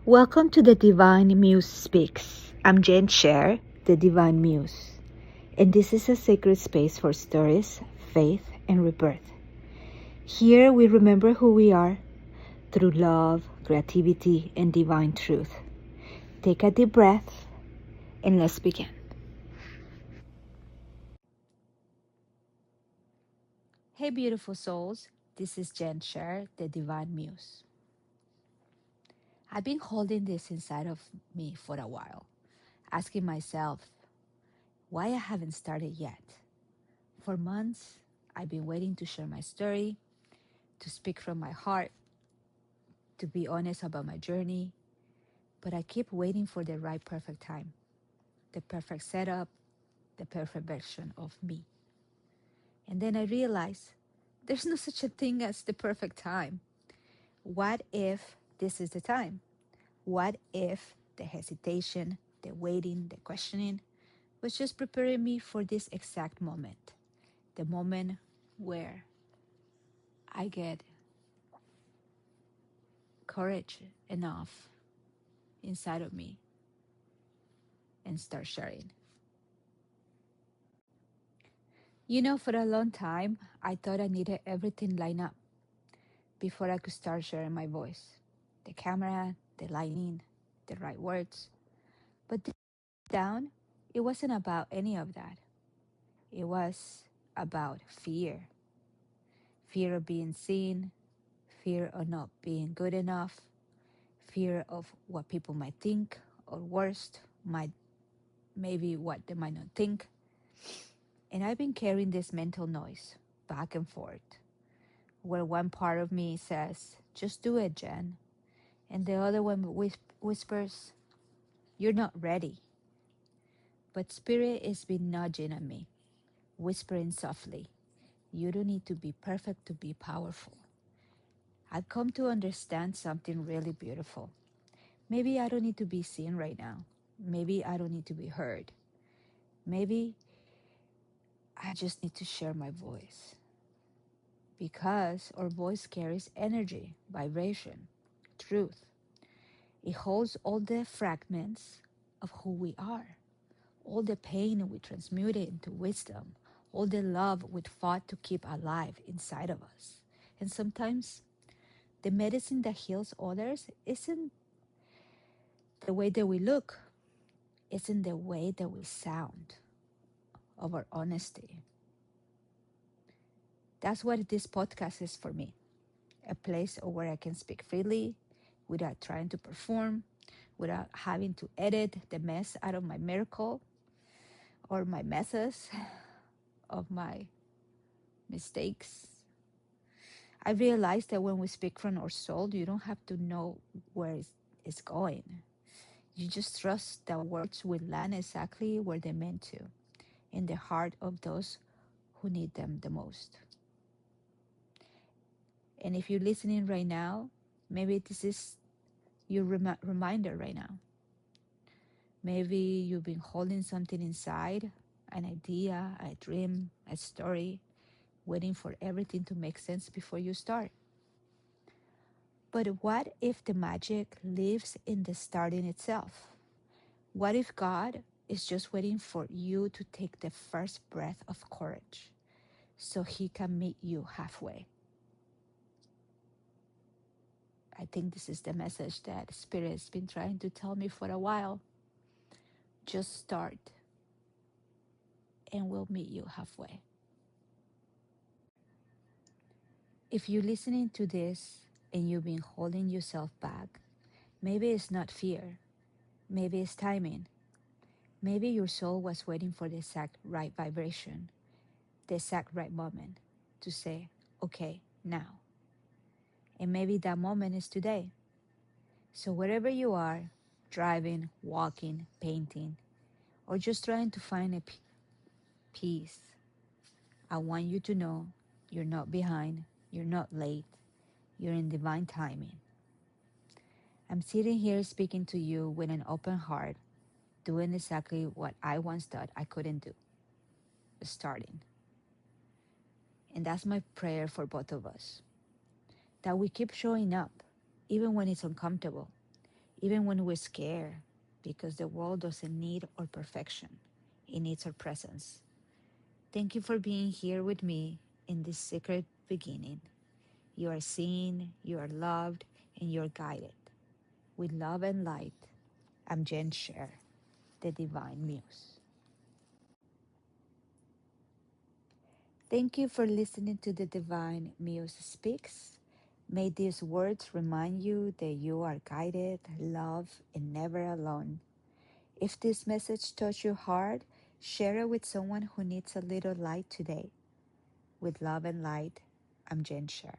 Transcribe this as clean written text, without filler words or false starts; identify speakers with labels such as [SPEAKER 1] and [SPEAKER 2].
[SPEAKER 1] Welcome to the Divine Muse Speaks. I'm Jen Cher, the Divine Muse, and this is a sacred space for stories, faith, and rebirth. Here we remember who we are through love, creativity, and divine truth. Take a deep breath and let's begin. Hey, beautiful souls. This is Jen Cher, the Divine Muse. I've been holding this inside of me for a while, asking myself why I haven't started yet. For months, I've been waiting to share my story, to speak from my heart, to be honest about my journey, but I keep waiting for the right perfect time, the perfect setup, the perfect version of me. And then I realized there's no such a thing as the perfect time. What if this is the time? What if the hesitation, the waiting, the questioning was just preparing me for this exact moment? The moment where I get courage enough inside of me and start sharing. For a long time, I thought I needed everything lined up before I could start sharing my voice. The camera, the lighting, the right words. But deep down, it wasn't about any of that. It was about fear. Fear of being seen, fear of not being good enough, fear of what people might think, or worst, maybe what they might not think. And I've been carrying this mental noise back and forth, where one part of me says, just do it, Jen. And the other one whispers, you're not ready. But Spirit has been nudging at me, whispering softly, you don't need to be perfect to be powerful. I've come to understand something really beautiful. Maybe I don't need to be seen right now. Maybe I don't need to be heard. Maybe I just need to share my voice. Because our voice carries energy, vibration, truth. It holds all the fragments of who we are, all the pain we transmuted into wisdom, all the love we fought to keep alive inside of us. And sometimes the medicine that heals others isn't the way that we look, isn't the way that we sound, of our honesty. That's what this podcast is for me, a place where I can speak freely without trying to perform, without having to edit the mess out of my miracle or my messes of my mistakes. I realized that when we speak from our soul, you don't have to know where it's going. You just trust that words will land exactly where they're meant to, in the heart of those who need them the most. And if you're listening right now, maybe this is your reminder right now. Maybe you've been holding something inside, an idea, a dream, a story, waiting for everything to make sense before you start. But what if the magic lives in the starting itself? What if God is just waiting for you to take the first breath of courage so he can meet you halfway? I think this is the message that Spirit has been trying to tell me for a while. Just start and we'll meet you halfway. If you're listening to this and you've been holding yourself back, maybe it's not fear. Maybe it's timing. Maybe your soul was waiting for the exact right vibration, the exact right moment to say, okay, now. And maybe that moment is today. So wherever you are, driving, walking, painting, or just trying to find a peace, I want you to know you're not behind, you're not late, you're in divine timing. I'm sitting here speaking to you with an open heart, doing exactly what I once thought I couldn't do, starting. And that's my prayer for both of us, that we keep showing up, even when it's uncomfortable, even when we're scared, because the world doesn't need our perfection, it needs our presence. Thank you for being here with me in this secret beginning. You are seen, you are loved, and you're guided. With love and light, I'm Jen Sher, the Divine Muse. Thank you for listening to the Divine Muse Speaks. May these words remind you that you are guided, loved, and never alone. If this message touched your heart, share it with someone who needs a little light today. With love and light, I'm Jen Sher.